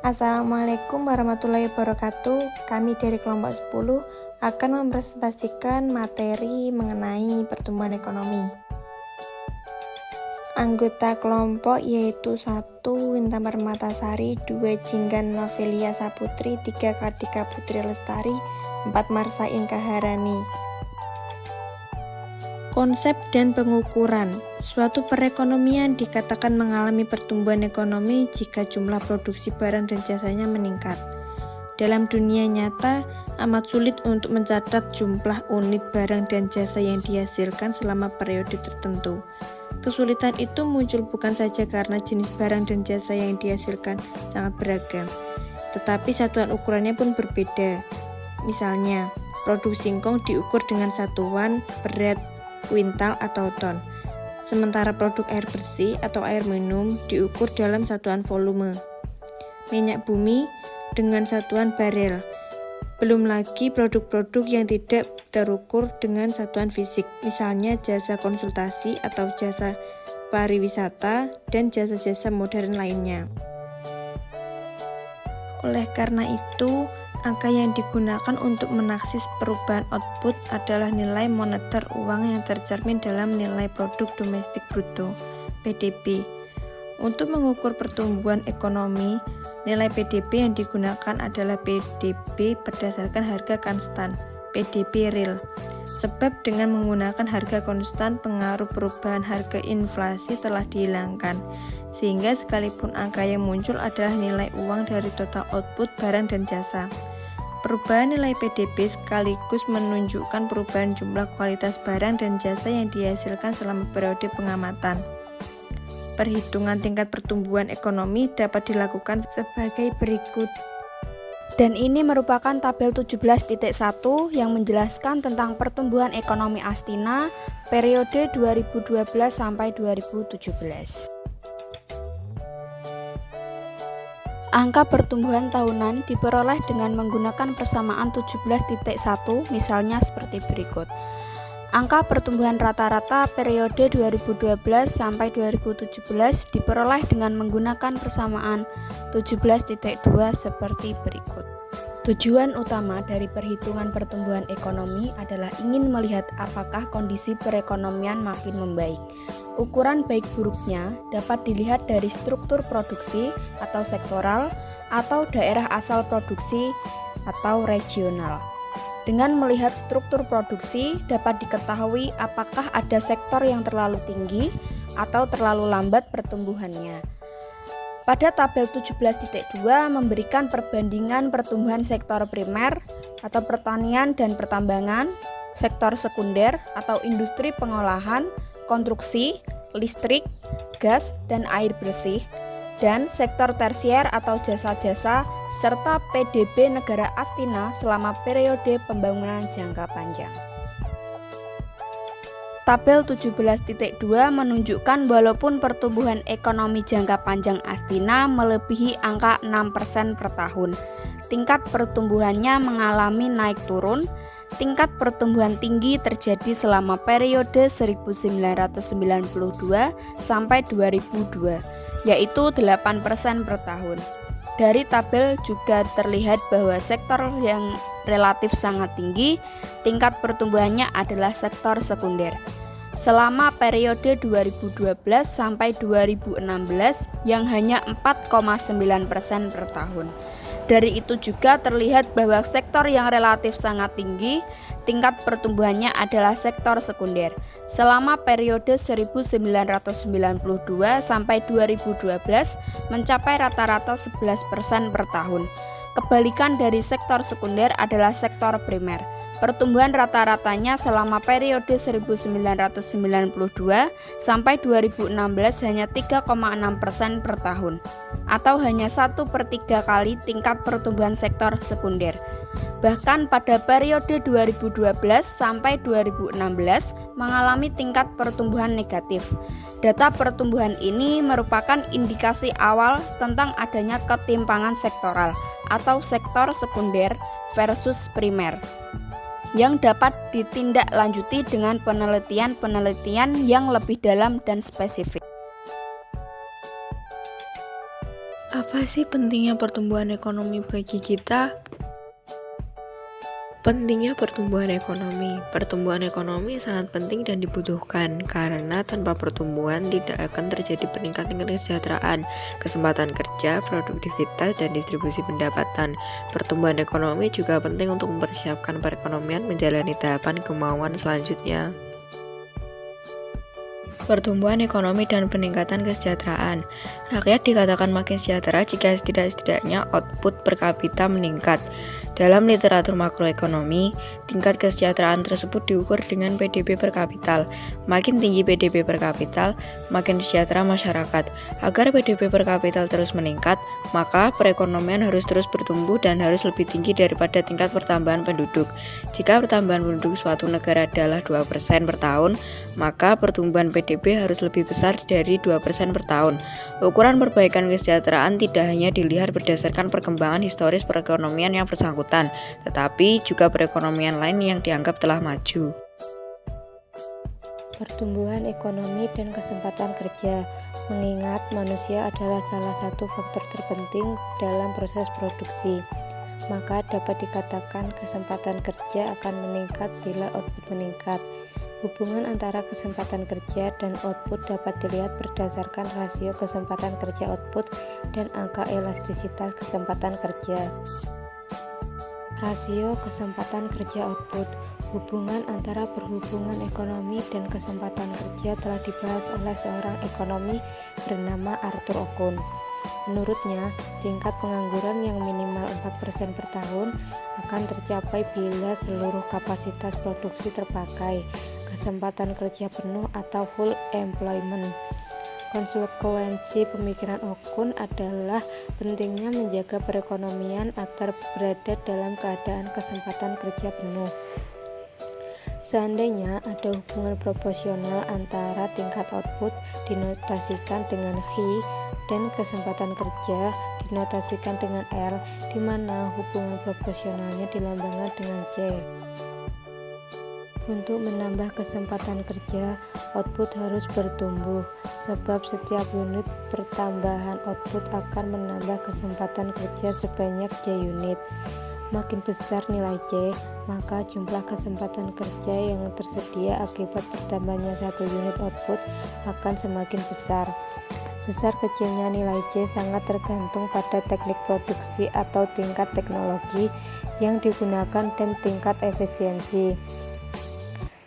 Assalamualaikum warahmatullahi wabarakatuh. Kami dari kelompok 10 akan mempresentasikan materi mengenai pertumbuhan ekonomi. Anggota kelompok yaitu 1. Winta Permatasari, 2. Jinggan Novelia Saputri, 3. Kartika Putri Lestari, 4. Marsha Inkaharani. Konsep dan pengukuran. Suatu perekonomian dikatakan mengalami pertumbuhan ekonomi jika jumlah produksi barang dan jasanya meningkat. Dalam dunia nyata, amat sulit untuk mencatat jumlah unit barang dan jasa yang dihasilkan selama periode tertentu. Kesulitan itu muncul bukan saja karena jenis barang dan jasa yang dihasilkan sangat beragam, tetapi satuan ukurannya pun berbeda. Misalnya, produk singkong diukur dengan satuan berat kuintal atau ton, sementara produk air bersih atau air minum diukur dalam satuan volume. Minyak bumi dengan satuan barel. Belum lagi produk-produk yang tidak terukur dengan satuan fisik, misalnya jasa konsultasi atau jasa pariwisata dan jasa-jasa modern lainnya. Oleh karena itu, angka yang digunakan untuk menaksis perubahan output adalah nilai moneter uang yang tercermin dalam nilai produk domestik bruto (PDB). Untuk mengukur pertumbuhan ekonomi, nilai PDB yang digunakan adalah PDB berdasarkan harga konstan (PDB real). Sebab dengan menggunakan harga konstan, pengaruh perubahan harga inflasi telah dihilangkan, sehingga sekalipun angka yang muncul adalah nilai uang dari total output barang dan jasa. Perubahan nilai PDB sekaligus menunjukkan perubahan jumlah kualitas barang dan jasa yang dihasilkan selama periode pengamatan. Perhitungan tingkat pertumbuhan ekonomi dapat dilakukan sebagai berikut. Dan ini merupakan tabel 17.1 yang menjelaskan tentang pertumbuhan ekonomi Astina periode 2012 sampai 2017. Angka pertumbuhan tahunan diperoleh dengan menggunakan persamaan 17.1, misalnya seperti berikut. Angka pertumbuhan rata-rata periode 2012 sampai 2017 diperoleh dengan menggunakan persamaan 17.2 seperti berikut. Tujuan utama dari perhitungan pertumbuhan ekonomi adalah ingin melihat apakah kondisi perekonomian makin membaik. Ukuran baik buruknya dapat dilihat dari struktur produksi atau sektoral atau daerah asal produksi atau regional. Dengan melihat struktur produksi dapat diketahui apakah ada sektor yang terlalu tinggi atau terlalu lambat pertumbuhannya. Pada tabel 17.2 memberikan perbandingan pertumbuhan sektor primer atau pertanian dan pertambangan, sektor sekunder atau industri pengolahan, konstruksi, listrik, gas, dan air bersih, dan sektor tersier atau jasa-jasa, serta PDB negara Astina selama periode pembangunan jangka panjang. Tabel 17.2 menunjukkan walaupun pertumbuhan ekonomi jangka panjang Astina melebihi angka 6% per tahun, tingkat pertumbuhannya mengalami naik turun. Tingkat pertumbuhan tinggi terjadi selama periode 1992 sampai 2002, yaitu 8% per tahun. Dari tabel juga terlihat bahwa sektor yang relatif sangat tinggi, tingkat pertumbuhannya adalah sektor sekunder. Selama periode 2012 sampai 2016 yang hanya 4,9% per tahun. Dari itu juga terlihat bahwa sektor yang relatif sangat tinggi, tingkat pertumbuhannya adalah sektor sekunder. Selama periode 1992 sampai 2012 mencapai rata-rata 11% per tahun. Kebalikan dari sektor sekunder adalah sektor primer. Pertumbuhan rata-ratanya selama periode 1992 sampai 2016 hanya 3,6% per tahun, atau hanya 1/3 kali tingkat pertumbuhan sektor sekunder. Bahkan pada periode 2012 sampai 2016 mengalami tingkat pertumbuhan negatif. Data pertumbuhan ini merupakan indikasi awal tentang adanya ketimpangan sektoral atau sektor sekunder versus primer, yang dapat ditindaklanjuti dengan penelitian-penelitian yang lebih dalam dan spesifik. Apa sih pentingnya pertumbuhan ekonomi bagi kita? Pentingnya pertumbuhan ekonomi. Pertumbuhan ekonomi sangat penting dan dibutuhkan karena tanpa pertumbuhan tidak akan terjadi peningkatan kesejahteraan, kesempatan kerja, produktivitas, dan distribusi pendapatan. Pertumbuhan ekonomi juga penting untuk mempersiapkan perekonomian menjalani tahapan kemauan selanjutnya. Pertumbuhan ekonomi dan peningkatan kesejahteraan. Rakyat dikatakan makin sejahtera jika setidaknya output per kapita meningkat. Dalam literatur makroekonomi, tingkat kesejahteraan tersebut diukur dengan PDB per kapital. Makin tinggi PDB per kapital, makin sejahtera masyarakat. Agar PDB per kapital terus meningkat, maka perekonomian harus terus bertumbuh dan harus lebih tinggi daripada tingkat pertambahan penduduk. Jika pertambahan penduduk suatu negara adalah 2% per tahun, maka pertumbuhan PDB harus lebih besar dari 2% per tahun. Ukuran perbaikan kesejahteraan tidak hanya dilihat berdasarkan perkembangan historis perekonomian yang bersangkutan, tetapi juga perekonomian lain yang dianggap telah maju. Pertumbuhan ekonomi dan kesempatan kerja. Mengingat manusia adalah salah satu faktor terpenting dalam proses produksi, maka dapat dikatakan kesempatan kerja akan meningkat bila output meningkat. Hubungan antara kesempatan kerja dan output dapat dilihat berdasarkan rasio kesempatan kerja output dan angka elastisitas kesempatan kerja. Rasio kesempatan kerja output. Hubungan antara perhubungan ekonomi dan kesempatan kerja telah dibahas oleh seorang ekonomi bernama Arthur Okun. Menurutnya, tingkat pengangguran yang minimal 4% per tahun akan tercapai bila seluruh kapasitas produksi terpakai, kesempatan kerja penuh atau full employment. Konsekuensi pemikiran Okun adalah pentingnya menjaga perekonomian agar berada dalam keadaan kesempatan kerja penuh. Seandainya ada hubungan proporsional antara tingkat output dinotasikan dengan H dan kesempatan kerja dinotasikan dengan L, di mana hubungan proporsionalnya dilambangkan dengan C. Untuk menambah kesempatan kerja, output harus bertumbuh, sebab setiap unit pertambahan output akan menambah kesempatan kerja sebanyak C unit. Makin besar nilai C, maka jumlah kesempatan kerja yang tersedia akibat bertambahnya satu unit output akan semakin besar. Besar kecilnya nilai C sangat tergantung pada teknik produksi atau tingkat teknologi yang digunakan dan tingkat efisiensi.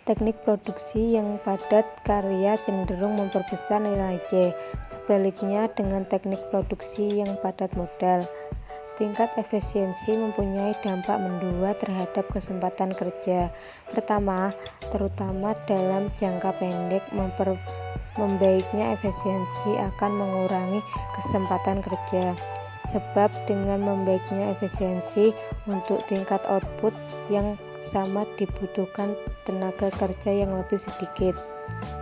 Teknik produksi yang padat karya cenderung memperbesar nilai C, sebaliknya dengan teknik produksi yang padat modal. Tingkat efisiensi mempunyai dampak mendua terhadap kesempatan kerja. Pertama, terutama dalam jangka pendek, membaiknya efisiensi akan mengurangi kesempatan kerja. Sebab dengan membaiknya efisiensi untuk tingkat output yang sama dibutuhkan tenaga kerja yang lebih sedikit.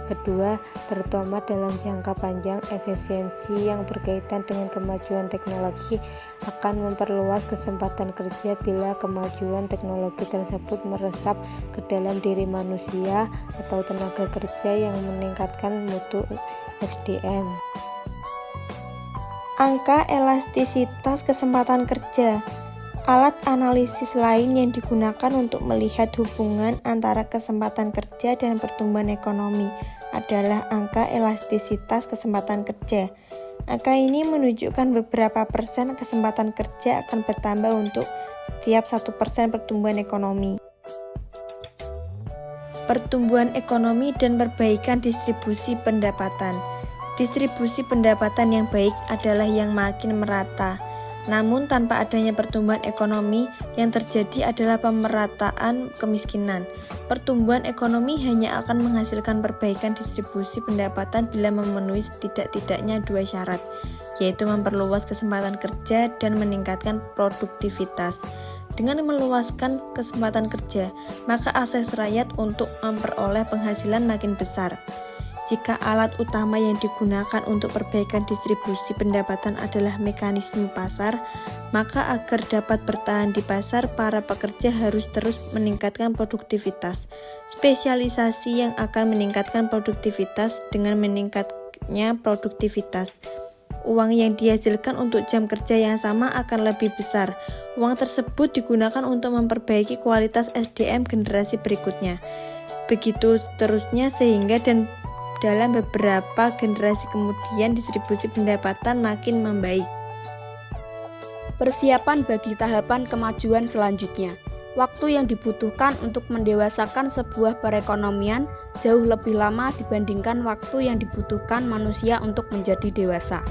Kedua, terutama dalam jangka panjang, efisiensi yang berkaitan dengan kemajuan teknologi akan memperluas kesempatan kerja bila kemajuan teknologi tersebut meresap ke dalam diri manusia atau tenaga kerja yang meningkatkan mutu SDM. Angka elastisitas kesempatan kerja. Alat analisis lain yang digunakan untuk melihat hubungan antara kesempatan kerja dan pertumbuhan ekonomi adalah angka elastisitas kesempatan kerja. Angka ini menunjukkan beberapa persen kesempatan kerja akan bertambah untuk setiap 1% pertumbuhan ekonomi. Pertumbuhan ekonomi dan perbaikan distribusi pendapatan. Distribusi pendapatan yang baik adalah yang makin merata. Namun tanpa adanya pertumbuhan ekonomi, yang terjadi adalah pemerataan kemiskinan. Pertumbuhan ekonomi hanya akan menghasilkan perbaikan distribusi pendapatan bila memenuhi setidak-tidaknya dua syarat, yaitu memperluas kesempatan kerja dan meningkatkan produktivitas. Dengan meluaskan kesempatan kerja, maka akses rakyat untuk memperoleh penghasilan makin besar. Jika alat utama yang digunakan untuk perbaikan distribusi pendapatan adalah mekanisme pasar, maka agar dapat bertahan di pasar, para pekerja harus terus meningkatkan produktivitas. Spesialisasi yang akan meningkatkan produktivitas dengan meningkatnya produktivitas. uang yang dihasilkan untuk jam kerja yang sama akan lebih besar. Uang tersebut digunakan untuk memperbaiki kualitas SDM generasi berikutnya. Begitu seterusnya sehingga dalam beberapa generasi kemudian distribusi pendapatan makin membaik. Persiapan bagi tahapan kemajuan selanjutnya. Waktu yang dibutuhkan untuk mendewasakan sebuah perekonomian jauh lebih lama dibandingkan waktu yang dibutuhkan manusia untuk menjadi dewasa.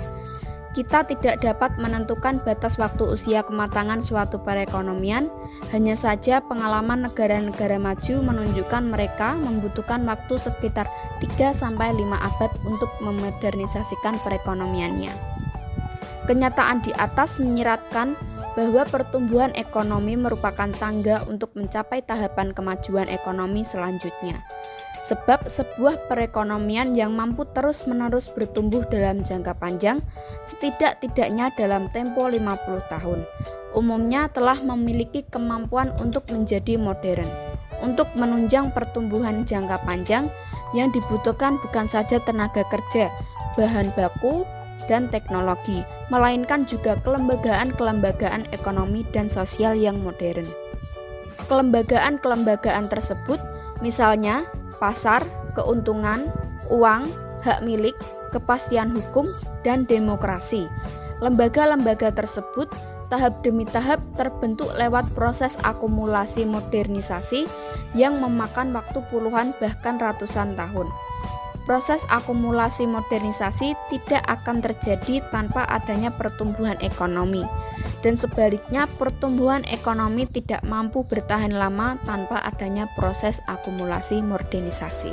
Kita tidak dapat menentukan batas waktu usia kematangan suatu perekonomian, hanya saja pengalaman negara-negara maju menunjukkan mereka membutuhkan waktu sekitar 3-5 abad untuk memodernisasikan perekonomiannya. Kenyataan di atas menyiratkan bahwa pertumbuhan ekonomi merupakan tangga untuk mencapai tahapan kemajuan ekonomi selanjutnya. Sebab sebuah perekonomian yang mampu terus-menerus bertumbuh dalam jangka panjang, setidak-tidaknya dalam tempo 50 tahun, umumnya telah memiliki kemampuan untuk menjadi modern. Untuk menunjang pertumbuhan jangka panjang, yang dibutuhkan bukan saja tenaga kerja, bahan baku, dan teknologi, melainkan juga kelembagaan-kelembagaan ekonomi dan sosial yang modern. Kelembagaan-kelembagaan tersebut misalnya pasar, keuntungan, uang, hak milik, kepastian hukum, dan demokrasi. Lembaga-lembaga tersebut tahap demi tahap terbentuk lewat proses akumulasi modernisasi yang memakan waktu puluhan bahkan ratusan tahun. Proses akumulasi modernisasi tidak akan terjadi tanpa adanya pertumbuhan ekonomi, dan sebaliknya pertumbuhan ekonomi tidak mampu bertahan lama tanpa adanya proses akumulasi modernisasi.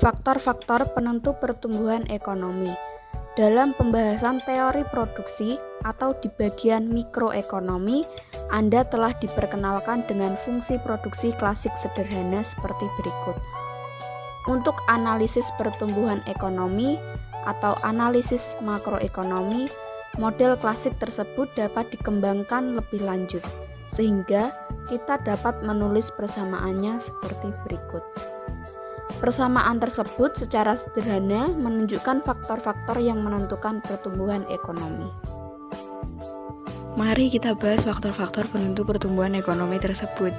Faktor-faktor penentu pertumbuhan ekonomi. Dalam pembahasan teori produksi atau di bagian mikroekonomi, Anda telah diperkenalkan dengan fungsi produksi klasik sederhana seperti berikut. Untuk analisis pertumbuhan ekonomi atau analisis makroekonomi, model klasik tersebut dapat dikembangkan lebih lanjut, sehingga kita dapat menulis persamaannya seperti berikut. Persamaan tersebut secara sederhana menunjukkan faktor-faktor yang menentukan pertumbuhan ekonomi. Mari kita bahas faktor-faktor penentu pertumbuhan ekonomi tersebut.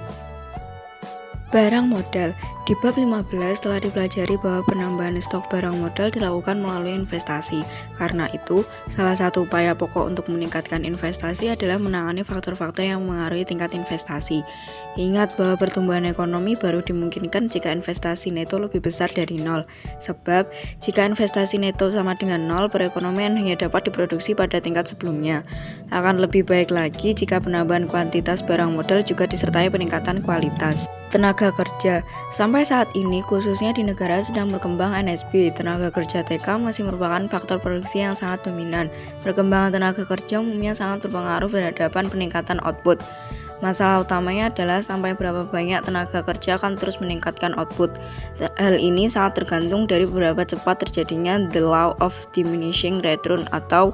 Barang modal. Di bab 15 telah dipelajari bahwa penambahan stok barang modal dilakukan melalui investasi. Karena itu, salah satu upaya pokok untuk meningkatkan investasi adalah menangani faktor-faktor yang mengaruhi tingkat investasi. Ingat bahwa pertumbuhan ekonomi baru dimungkinkan jika investasi neto lebih besar dari nol. Sebab, jika investasi neto sama dengan nol, perekonomian hanya dapat diproduksi pada tingkat sebelumnya. Akan lebih baik lagi jika penambahan kuantitas barang modal juga disertai peningkatan kualitas. Tenaga kerja. Sampai saat ini, khususnya di negara sedang berkembang NSB, tenaga kerja TK masih merupakan faktor produksi yang sangat dominan. Perkembangan tenaga kerja umumnya sangat berpengaruh terhadap peningkatan output. Masalah utamanya adalah sampai berapa banyak tenaga kerja akan terus meningkatkan output. Hal ini sangat tergantung dari berapa cepat terjadinya the law of diminishing return atau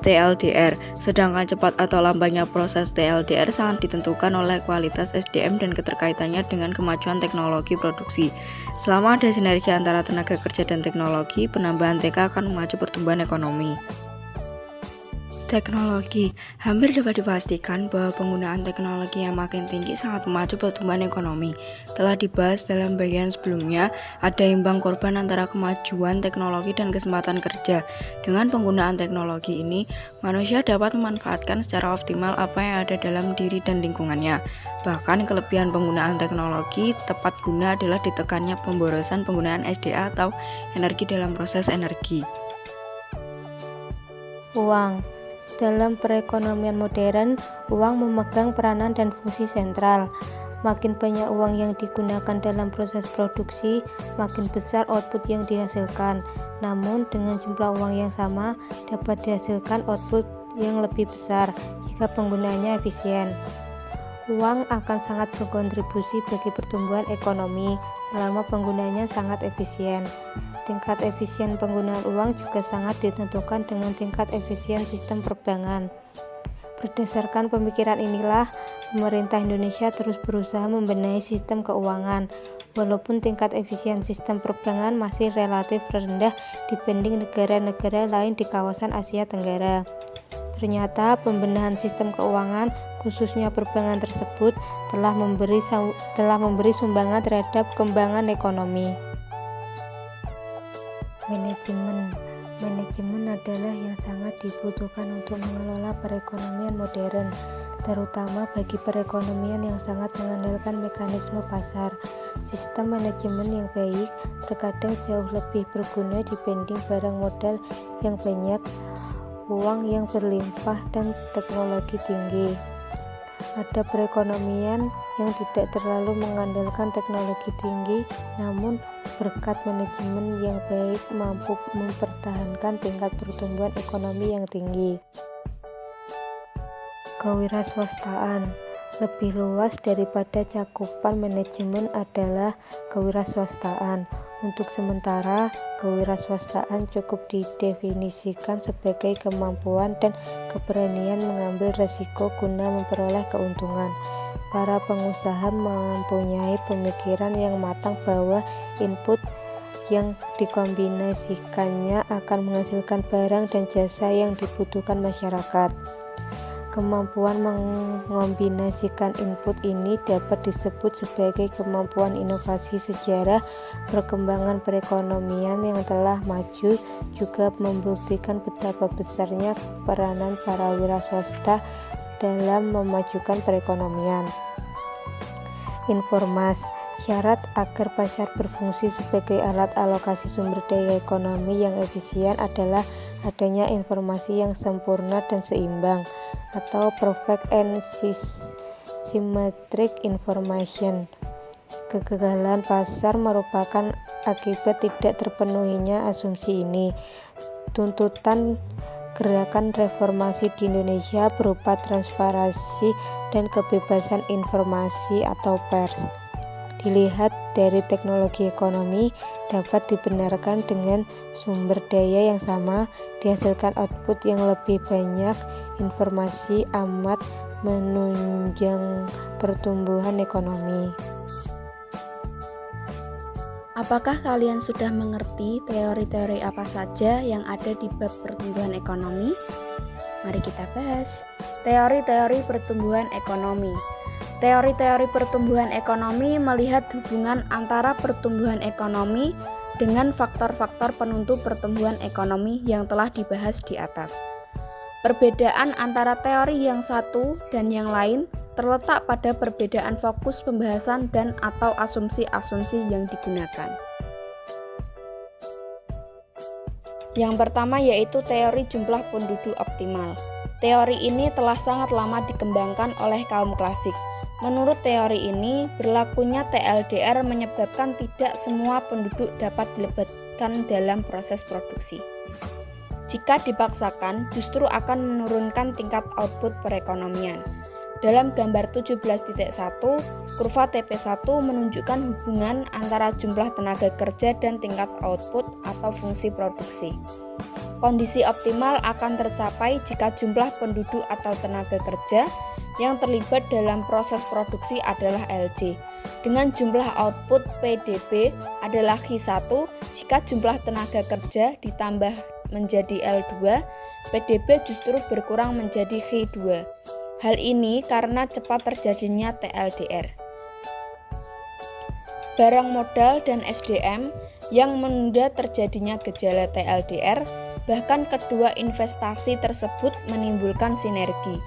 TLDR. Sedangkan cepat atau lambatnya proses TLDR sangat ditentukan oleh kualitas SDM dan keterkaitannya dengan kemajuan teknologi produksi. Selama ada sinergi antara tenaga kerja dan teknologi, penambahan TK akan memacu pertumbuhan ekonomi. Teknologi. Hampir dapat dipastikan bahwa penggunaan teknologi yang makin tinggi sangat memacu pertumbuhan ekonomi. Telah dibahas dalam bagian sebelumnya, ada imbang korban antara kemajuan teknologi dan kesempatan kerja. Dengan penggunaan teknologi ini, manusia dapat memanfaatkan secara optimal apa yang ada dalam diri dan lingkungannya. Bahkan kelebihan penggunaan teknologi tepat guna adalah ditekannya pemborosan penggunaan SDA atau energi dalam proses energi. Uang. Dalam perekonomian modern, uang memegang peranan dan fungsi sentral. Makin banyak uang yang digunakan dalam proses produksi, makin besar output yang dihasilkan. Namun, dengan jumlah uang yang sama, dapat dihasilkan output yang lebih besar jika penggunaannya efisien. Uang akan sangat berkontribusi bagi pertumbuhan ekonomi selama penggunanya sangat efisien. Tingkat efisien penggunaan uang juga sangat ditentukan dengan tingkat efisien sistem perbankan. Berdasarkan pemikiran inilah, pemerintah Indonesia terus berusaha membenahi sistem keuangan. Walaupun tingkat efisien sistem perbankan masih relatif rendah dibanding negara-negara lain di kawasan Asia Tenggara. Ternyata pembenahan sistem keuangan, khususnya perbankan tersebut, telah memberi sumbangan terhadap kembangan ekonomi. Manajemen adalah yang sangat dibutuhkan untuk mengelola perekonomian modern, terutama bagi perekonomian yang sangat mengandalkan mekanisme pasar. Sistem manajemen yang baik terkadang jauh lebih berguna dibanding barang modal yang banyak, uang yang berlimpah, dan teknologi tinggi. Ada perekonomian yang tidak terlalu mengandalkan teknologi tinggi, namun berkat manajemen yang baik mampu mempertahankan tingkat pertumbuhan ekonomi yang tinggi. Kewirausahaan lebih luas daripada cakupan manajemen adalah kewirausahaan. Untuk sementara, kewirausahaan cukup didefinisikan sebagai kemampuan dan keberanian mengambil resiko guna memperoleh keuntungan. Para pengusaha mempunyai pemikiran yang matang bahwa input yang dikombinasikannya akan menghasilkan barang dan jasa yang dibutuhkan masyarakat. Kemampuan mengombinasikan input ini dapat disebut sebagai kemampuan inovasi. Sejarah perkembangan perekonomian yang telah maju juga membuktikan betapa besarnya peranan para wiraswasta dalam memajukan perekonomian. Informasi syarat agar pasar berfungsi sebagai alat alokasi sumber daya ekonomi yang efisien adalah adanya informasi yang sempurna dan seimbang, atau perfect and symmetric information. Kegagalan pasar merupakan akibat tidak terpenuhinya asumsi ini. Tuntutan gerakan reformasi di Indonesia berupa transparansi dan kebebasan informasi atau pers. Dilihat dari teknologi ekonomi, dapat dibenarkan dengan sumber daya yang sama, dihasilkan output yang lebih banyak. Informasi amat menunjang pertumbuhan ekonomi. Apakah kalian sudah mengerti teori-teori apa saja yang ada di bab pertumbuhan ekonomi? Mari kita bahas. Teori-teori pertumbuhan ekonomi. Teori-teori pertumbuhan ekonomi melihat hubungan antara pertumbuhan ekonomi dengan faktor-faktor penentu pertumbuhan ekonomi yang telah dibahas di atas. Perbedaan antara teori yang satu dan yang lain terletak pada perbedaan fokus pembahasan dan atau asumsi-asumsi yang digunakan. Yang pertama yaitu teori jumlah penduduk optimal. Teori ini telah sangat lama dikembangkan oleh kaum klasik. Menurut teori ini, berlakunya TLDR menyebabkan tidak semua penduduk dapat dilibatkan dalam proses produksi. Jika dipaksakan, justru akan menurunkan tingkat output perekonomian. Dalam gambar 17.1, kurva TP1 menunjukkan hubungan antara jumlah tenaga kerja dan tingkat output atau fungsi produksi. Kondisi optimal akan tercapai jika jumlah penduduk atau tenaga kerja yang terlibat dalam proses produksi adalah LC, dengan jumlah output PDB adalah Q1. Jika jumlah tenaga kerja ditambah menjadi L2, PDB justru berkurang menjadi Q2. Hal ini karena cepat terjadinya TLDR. Barang modal dan SDM yang menunda terjadinya gejala TLDR, bahkan kedua investasi tersebut menimbulkan sinergi.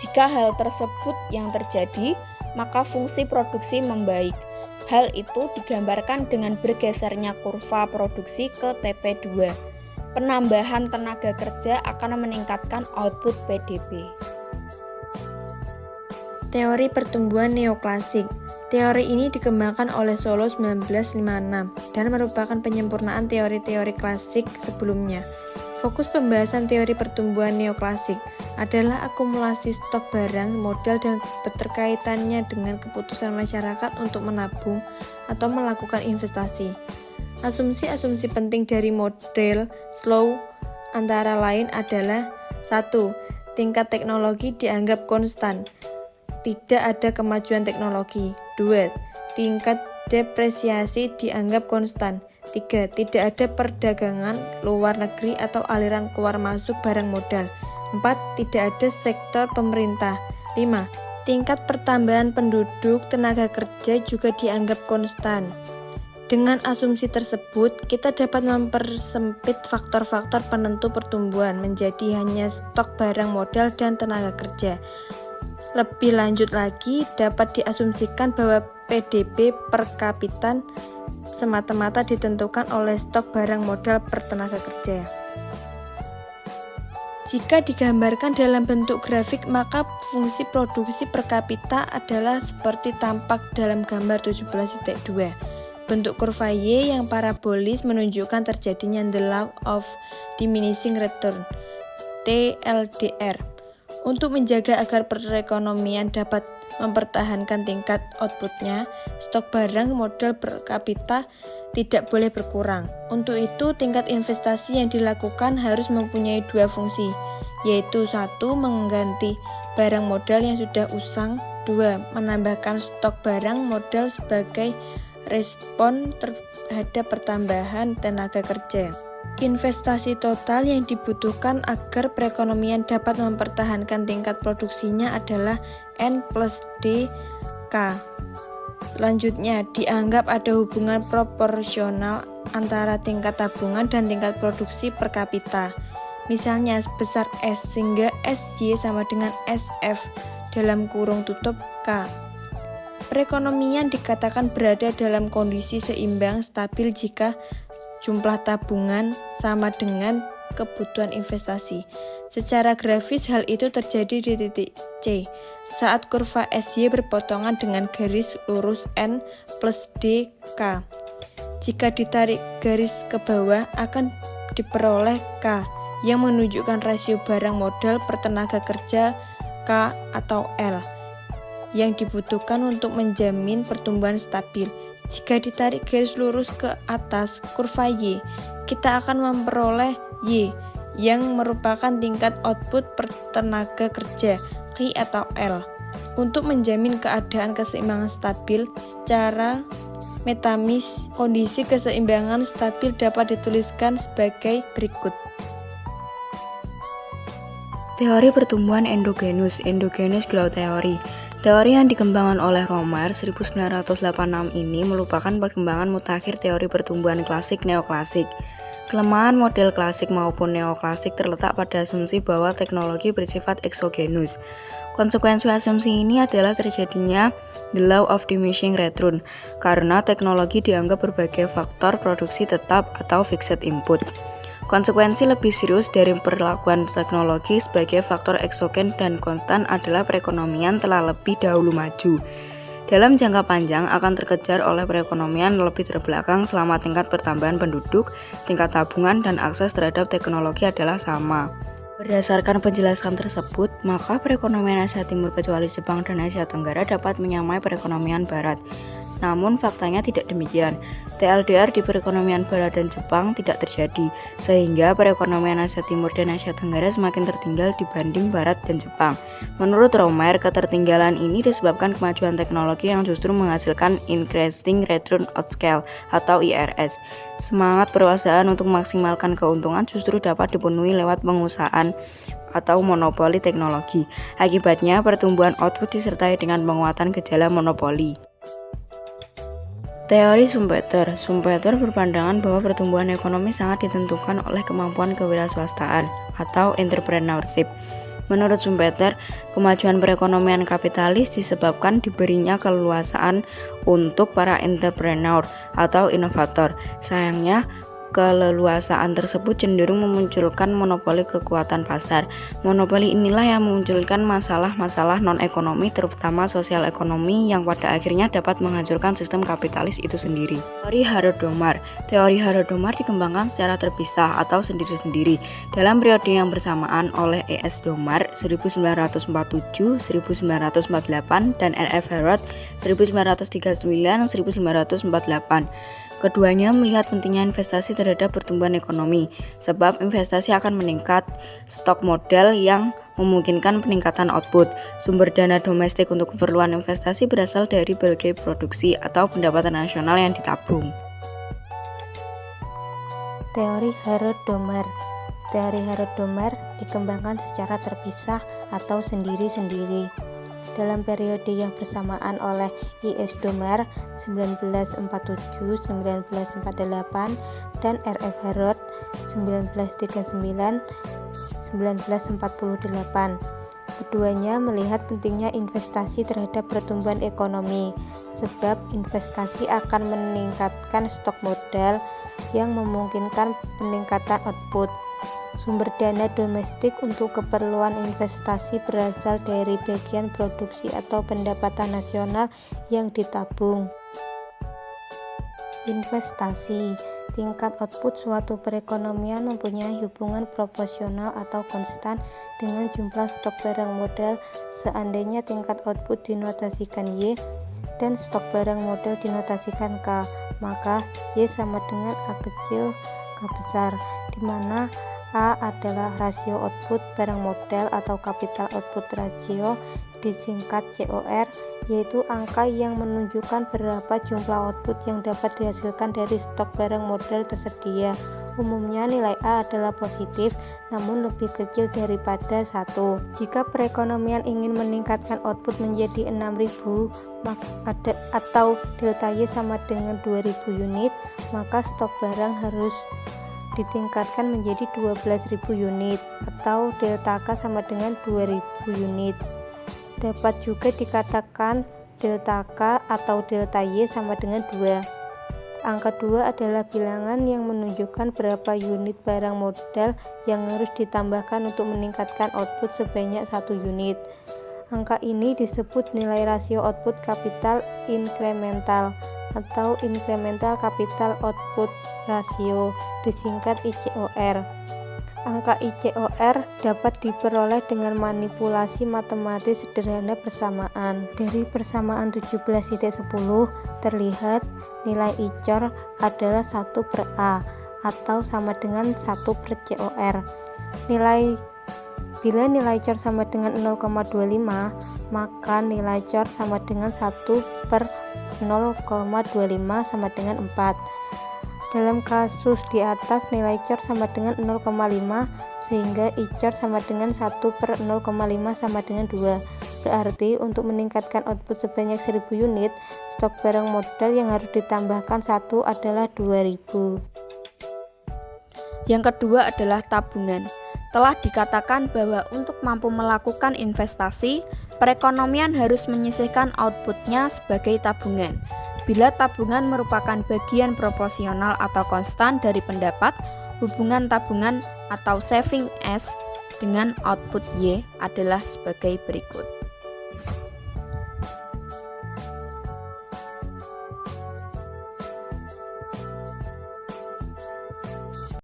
Jika hal tersebut yang terjadi, maka fungsi produksi membaik. Hal itu digambarkan dengan bergesernya kurva produksi ke TP2. Penambahan tenaga kerja akan meningkatkan output PDB. Teori pertumbuhan neoklasik. Teori ini dikembangkan oleh Solow 1956 dan merupakan penyempurnaan teori-teori klasik sebelumnya. Fokus pembahasan teori pertumbuhan neoklasik adalah akumulasi stok barang, modal, dan keterkaitannya dengan keputusan masyarakat untuk menabung atau melakukan investasi. Asumsi-asumsi penting dari model Solow antara lain adalah 1. tingkat teknologi dianggap konstan. Tidak ada kemajuan teknologi. 2. Tingkat depresiasi dianggap konstan. 3. Tidak ada perdagangan luar negeri atau aliran keluar masuk barang modal. 4. Tidak ada sektor pemerintah. 5. Tingkat pertambahan penduduk tenaga kerja juga dianggap konstan. Dengan asumsi tersebut, kita dapat mempersempit faktor-faktor penentu pertumbuhan menjadi hanya stok barang modal dan tenaga kerja. Lebih lanjut lagi, dapat diasumsikan bahwa PDB per kapita semata-mata ditentukan oleh stok barang modal per tenaga kerja. Jika digambarkan dalam bentuk grafik, maka fungsi produksi per kapita adalah seperti tampak dalam gambar 17.2. Bentuk kurva Y yang parabolis menunjukkan terjadinya the law of diminishing return, TLDR. Untuk menjaga agar perekonomian dapat mempertahankan tingkat outputnya, stok barang modal per kapita tidak boleh berkurang. Untuk itu, tingkat investasi yang dilakukan harus mempunyai dua fungsi, yaitu 1. Mengganti barang modal yang sudah usang. 2. Menambahkan stok barang modal sebagai respon terhadap pertambahan tenaga kerja. Investasi total yang dibutuhkan agar perekonomian dapat mempertahankan tingkat produksinya adalah N plus D K. Selanjutnya, dianggap ada hubungan proporsional antara tingkat tabungan dan tingkat produksi per kapita. Misalnya sebesar S sehingga SY sama dengan SF dalam kurung tutup K. Perekonomian dikatakan berada dalam kondisi seimbang stabil jika jumlah tabungan sama dengan kebutuhan investasi. Secara grafis hal itu terjadi di titik C saat kurva SY berpotongan dengan garis lurus N plus D K. Jika ditarik garis ke bawah akan diperoleh K yang menunjukkan rasio barang modal per tenaga kerja K atau L yang dibutuhkan untuk menjamin pertumbuhan stabil. Jika ditarik garis lurus ke atas kurva Y, kita akan memperoleh Y yang merupakan tingkat output per tenaga kerja Q atau L. Untuk menjamin keadaan keseimbangan stabil secara metamis, kondisi keseimbangan stabil dapat dituliskan sebagai berikut. Teori pertumbuhan endogenus growth theory. Teori yang dikembangkan oleh Romer 1986 ini merupakan perkembangan mutakhir teori pertumbuhan klasik neoklasik. Kelemahan model klasik maupun neoklasik terletak pada asumsi bahwa teknologi bersifat eksogenus. Konsekuensi asumsi ini adalah terjadinya the law of diminishing return karena teknologi dianggap berbagai faktor produksi tetap atau fixed input. Konsekuensi lebih serius dari perlakuan teknologi sebagai faktor eksogen dan konstan adalah perekonomian telah lebih dahulu maju. Dalam jangka panjang akan terkejar oleh perekonomian lebih terbelakang selama tingkat pertambahan penduduk, tingkat tabungan, dan akses terhadap teknologi adalah sama. Berdasarkan penjelasan tersebut, maka perekonomian Asia Timur kecuali Jepang dan Asia Tenggara dapat menyamai perekonomian Barat. Namun faktanya tidak demikian. TLDR di perekonomian Barat dan Jepang tidak terjadi, sehingga perekonomian Asia Timur dan Asia Tenggara semakin tertinggal dibanding Barat dan Jepang. Menurut Romer, ketertinggalan ini disebabkan kemajuan teknologi yang justru menghasilkan increasing return on scale atau IRS. Semangat perusahaan untuk memaksimalkan keuntungan justru dapat dipenuhi lewat pengusahaan atau monopoli teknologi. Akibatnya, pertumbuhan output disertai dengan penguatan gejala monopoli. Teori Schumpeter berpandangan bahwa pertumbuhan ekonomi sangat ditentukan oleh kemampuan kewirausahaan atau entrepreneurship. Menurut Schumpeter, kemajuan perekonomian kapitalis disebabkan diberinya keleluasaan untuk para entrepreneur atau inovator. Sayangnya, keleluasaan tersebut cenderung memunculkan monopoli kekuatan pasar. Monopoli inilah yang memunculkan masalah-masalah non-ekonomi, terutama sosial ekonomi, yang pada akhirnya dapat menghancurkan sistem kapitalis itu sendiri. Teori Horodomar. Teori Horodomar dikembangkan secara terpisah atau sendiri-sendiri dalam periode yang bersamaan oleh E.S. Domar 1947-1948 dan R.F. Harrod 1939-1948. Keduanya melihat pentingnya investasi terhadap pertumbuhan ekonomi, sebab investasi akan meningkat stok modal yang memungkinkan peningkatan output. Sumber dana domestik untuk keperluan investasi berasal dari berbagai produksi atau pendapatan nasional yang ditabung. Teori Harrod-Domar. Teori Harrod-Domar dikembangkan secara terpisah atau sendiri-sendiri dalam periode yang bersamaan oleh I.S. Domar 1947-1948 dan R.F. Harrod 1939-1948. Keduanya melihat pentingnya investasi terhadap pertumbuhan ekonomi, sebab investasi akan meningkatkan stok modal yang memungkinkan peningkatan output. Sumber dana domestik untuk keperluan investasi berasal dari bagian produksi atau pendapatan nasional yang ditabung. Investasi. Tingkat output suatu perekonomian mempunyai hubungan proporsional atau konstan dengan jumlah stok barang modal. Seandainya tingkat output dinotasikan Y dan stok barang modal dinotasikan K, maka Y sama dengan A kecil K besar, di mana A adalah rasio output barang modal atau capital output ratio, disingkat COR, yaitu angka yang menunjukkan berapa jumlah output yang dapat dihasilkan dari stok barang modal tersedia. Umumnya nilai A adalah positif, namun lebih kecil daripada 1. Jika perekonomian ingin meningkatkan output menjadi 6.000 atau delta Y sama dengan 2.000 unit, maka stok barang harus ditingkatkan menjadi 12.000 unit atau delta K sama dengan 2.000 unit. Dapat juga dikatakan delta K atau delta Y sama dengan 2. Angka 2 adalah bilangan yang menunjukkan berapa unit barang modal yang harus ditambahkan untuk meningkatkan output sebanyak 1 unit. Angka ini disebut nilai rasio output kapital inkremental atau incremental capital output ratio, disingkat ICOR. Angka ICOR dapat diperoleh dengan manipulasi matematis sederhana persamaan. Dari persamaan 17.10 terlihat nilai ICOR adalah 1/A atau sama dengan 1/COR. Bila nilai COR sama dengan 0,25, maka nilai COR sama dengan 1/0,25 sama dengan 4. Dalam kasus di atas nilai COR sama dengan 0,5 sehingga ICOR sama dengan 1/0,5 sama dengan 2. Berarti untuk meningkatkan output sebanyak 1.000 unit, stok barang modal yang harus ditambahkan 1 adalah 2.000. Yang kedua adalah tabungan. Telah dikatakan bahwa untuk mampu melakukan investasi, perekonomian harus menyisihkan outputnya sebagai tabungan. Bila tabungan merupakan bagian proporsional atau konstan dari pendapat, hubungan tabungan atau saving S dengan output Y adalah sebagai berikut.